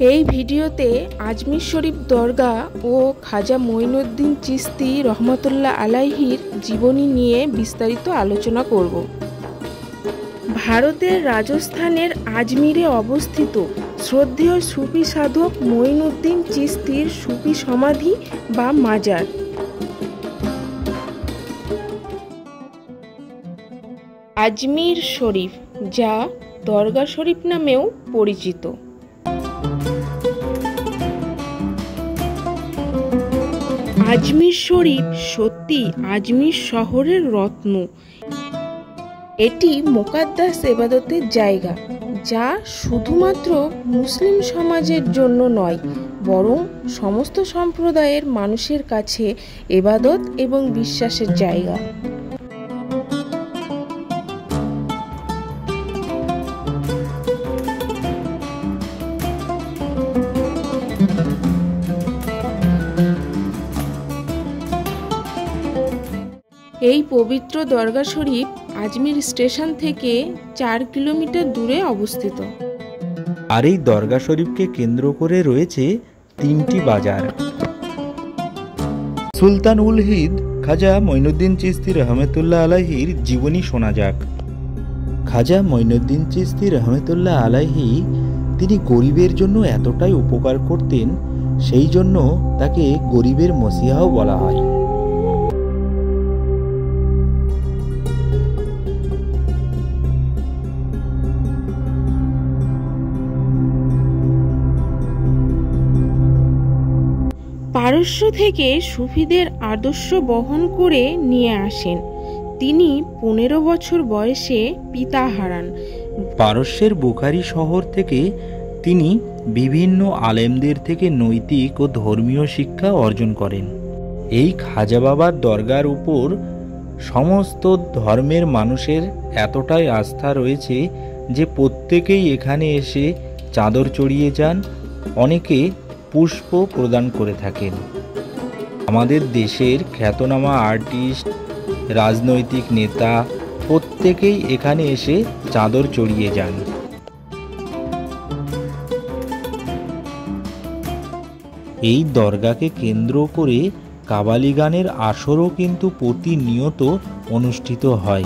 এই ভিডিওতে আজমির শরীফ দরগা ও খাজা মঈনুদ্দিন চিশতি রহমতুল্লাহ আলাইহির জীবনী নিয়ে বিস্তারিত আলোচনা করব। ভারতের রাজস্থানের আজমিরে অবস্থিত শ্রদ্ধেয় সুফি সাধক মঈনুদ্দিন চিশতির সুফি সমাধি বা মাজার। আজমির শরীফ, যা দরগা শরীফ নামেও পরিচিত। আজমির শরীফ সত্যি আজমির শহরের রত্ন। এটি মুকাদ্দাস ইবাদতের জায়গা, যা শুধুমাত্র মুসলিম সমাজের জন্য নয়, বরং সমস্ত সম্প্রদায়ের মানুষের কাছে ইবাদত এবং বিশ্বাসের জায়গা। এই পবিত্র দরগা শরীফ আজমির স্টেশন থেকে 4 কিলোমিটার দূরে অবস্থিত। আর এই দরগা শরীফকে কেন্দ্র করে রয়েছে 3টি বাজার। সুলতান উল হিন্দ খাজা মঈনুদ্দিন চিশতি রহমতুল্লাহ আলাইহির জীবনী শোনা যাক। খাজা মঈনুদ্দিন চিশতি রহমতুল্লাহ আলাইহি তিনি গরিবের জন্য এতটাই উপকার করতেন, সেই জন্য তাকে গরিবের মসিহাও বলা হয়। পারস্য থেকে সুফিদের আদর্শ বহন করে নিয়ে আসেন। তিনি 15 বছর বয়সে পিতা হারান। পারস্যের বুখারি শহর থেকে তিনি বিভিন্ন আলেমদের থেকে নৈতিক ও ধর্মীয় শিক্ষা অর্জন করেন। এই খাজা বাবার দরগার উপর সমস্ত ধর্মের মানুষের এতটাই আস্থা রয়েছে যে প্রত্যেকেই এখানে এসে চাদর চড়িয়ে যান, অনেকে পুষ্প প্রদান করে থাকেন। আমাদের দেশের খ্যাতনামা আর্টিস্ট, রাজনৈতিক নেতা প্রত্যেকেই এখানে এসে চাদর চড়িয়ে যান। এই দরগাকে কেন্দ্র করে কাবালি গানের আসরও কিন্তু প্রতিনিয়ত অনুষ্ঠিত হয়।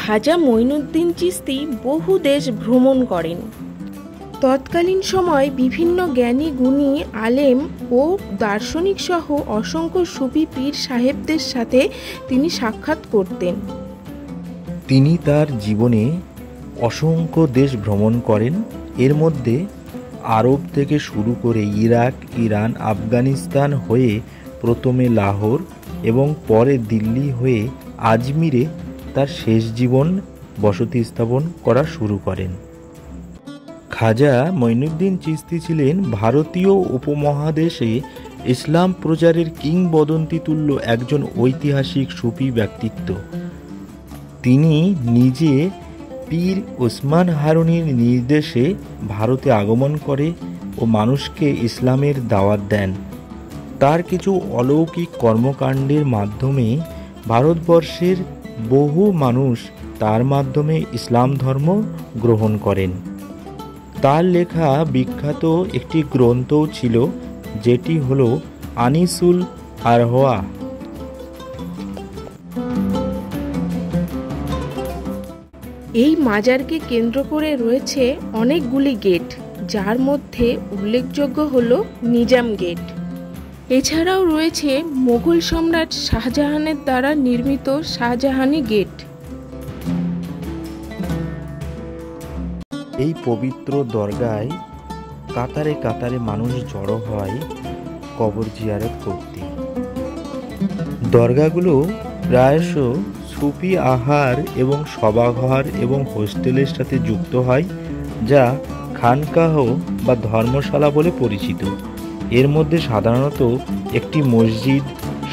খাজা মঈনুদ্দিন চিশতি বহু দেশ ভ্রমণ করেন। তৎকালীন সময় বিভিন্ন জ্ঞানী গুণী আলেম ও দার্শনিক সহ অসংখ্য সুফি পীর সাহেবদের সাথে তিনি সাক্ষাৎ করতেন। তিনি তার জীবনে অসংখ্য দেশ ভ্রমণ করেন। এর মধ্যে আরব থেকে শুরু করে ইরাক, ইরান, আফগানিস্তান হয়ে প্রথমে লাহোর এবং পরে দিল্লি হয়ে আজমিরে তার শেষ জীবন বসতি স্থাপন করা শুরু করেন। খাজা মঈনুদ্দিন চিশতি ছিলেন ভারতীয় উপমহাদেশে ইসলাম প্রচারের কিংবদন্তি তুল্য একজন ঐতিহাসিক সুফি ব্যক্তিত্ব। তিনি নিজে পীর ওসমান হারুনির নির্দেশে ভারতে আগমন করে ও মানুষকে ইসলামের দাওয়াত দেন। তার কিছু অলৌকিক কর্মকাণ্ডের মাধ্যমে ভারতবর্ষের বহু মানুষ তার মাধ্যমে ইসলাম ধর্ম গ্রহণ করেন। তার লেখা বিখ্যাত একটি গ্রন্থও ছিল, যেটি হলো আনিসুল আরওয়াহ। এই মাজারকে কেন্দ্র করে রয়েছে অনেকগুলি গেট, যার মধ্যে উল্লেখযোগ্য হলো নিজাম গেট। এছাড়াও রয়েছে মোগল সম্রাট শাহজাহানের দ্বারা নির্মিত শাহজাহানি গেট। এই পবিত্র দরগায় কাতারে কাতারে মানুষ জড়ো হয় কবর জিয়ারত করতে। দরগাগুলো প্রায়শ সুফি আহার এবং সভাঘর এবং হোস্টেলের সাথে যুক্ত হয়, যা খানকাহ বা ধর্মশালা বলে পরিচিত। এর মধ্যে সাধারণত একটি মসজিদ,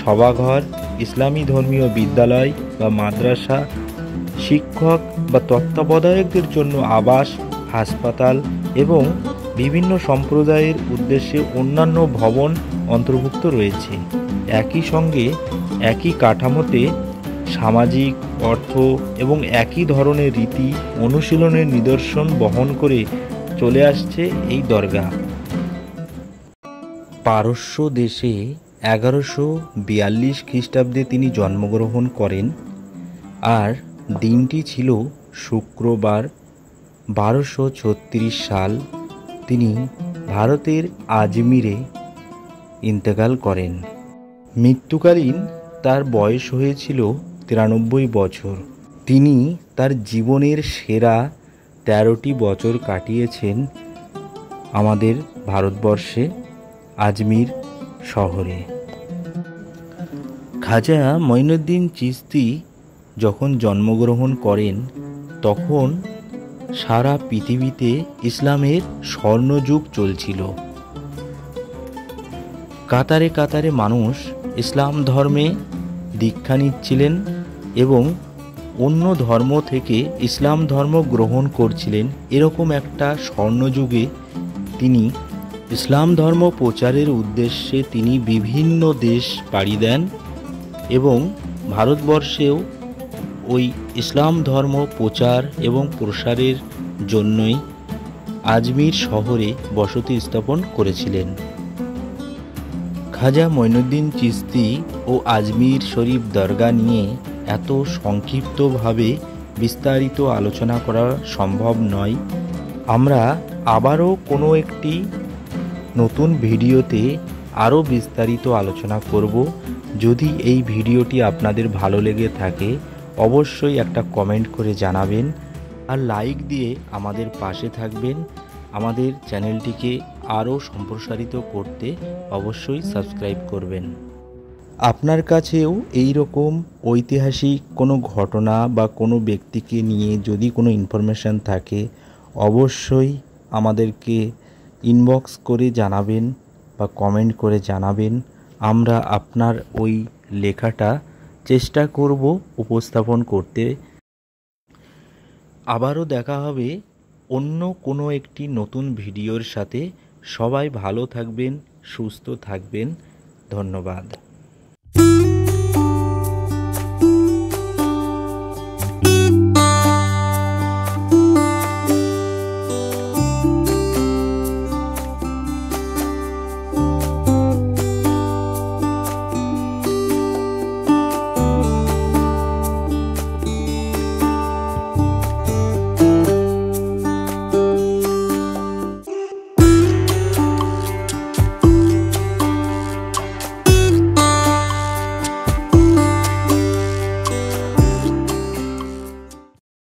সভাঘর, ইসলামী ধর্মীয় বিদ্যালয় বা মাদ্রাসা, শিক্ষক বা তত্ত্বাবধায়কদের জন্য আবাস, হাসপাতাল এবং বিভিন্ন সম্প্রদায়ের উদ্দেশ্যে অন্যান্য ভবন অন্তর্ভুক্ত রয়েছে। একই সঙ্গে একই কাঠামোতে সামাজিক, অর্থ এবং একই ধরনের রীতি অনুশীলনের নিদর্শন বহন করে চলে আসছে এই দরগা। পারস্য দেশে 1142 খ্রিস্টাব্দে তিনি জন্মগ্রহণ করেন, আর দিনটি ছিল শুক্রবার। 1236 সাল তিনি ভারতের আজমিরে ইন্তেকাল করেন। মৃত্যুকালীন তার বয়স হয়েছিল 93 বছর। তিনি তার জীবনের সেরা 13টি বছর কাটিয়েছেন আমাদের ভারতবর্ষে, আজমির শহরে। খাজা মঈনুদ্দিন চিশতি যখন জন্মগ্রহণ করেন তখন সারা পৃথিবীতে ইসলামের স্বর্ণযুগ চলছিল। কাতারে কাতারে মানুষ ইসলাম ধর্মে দীক্ষা নিচ্ছিলেন এবং অন্য ধর্ম থেকে ইসলাম ধর্ম গ্রহণ করছিলেন। এরকম একটা স্বর্ণযুগে তিনি ইসলাম ধর্ম প্রচারের উদ্দেশ্যে তিনি বিভিন্ন দেশ পাড়ি দেন এবং ভারতবর্ষেও ওই ইসলাম ধর্ম প্রচার এবং প্রসারের জন্যই আজমির শহরে বসতি স্থাপন করেছিলেন। খাজা মঈনুদ্দিন চিশতি ও আজমির শরীফ দরগা নিয়ে এত সংক্ষিপ্তভাবে বিস্তারিত আলোচনা করা সম্ভব নয়। আমরা আবারও কোনো একটি নতুন ভিডিওতে আরও বিস্তারিত আলোচনা করব। যদি এই ভিডিওটি আপনাদের ভালো লেগে থাকে অবশ্যই একটা কমেন্ট করে জানাবেন, আর লাইক দিয়ে আমাদের পাশে থাকবেন। আমাদের চ্যানেলটিকে আরও সম্প্রসারিত করতে অবশ্যই সাবস্ক্রাইব করবেন। আপনার কাছেও এই রকম ঐতিহাসিক কোনো ঘটনা বা কোনো ব্যক্তিকে নিয়ে যদি কোনো ইনফরমেশান থাকে অবশ্যই আমাদেরকে ইনবক্স করে জানাবেন বা কমেন্ট করে জানাবেন। আমরা আপনার ওই লেখাটা চেষ্টা করব উপস্থাপন করতে। আবারও দেখা হবে অন্য কোনো একটি নতুন ভিডিওর সাথে। সবাই ভালো থাকবেন, সুস্থ থাকবেন। ধন্যবাদ।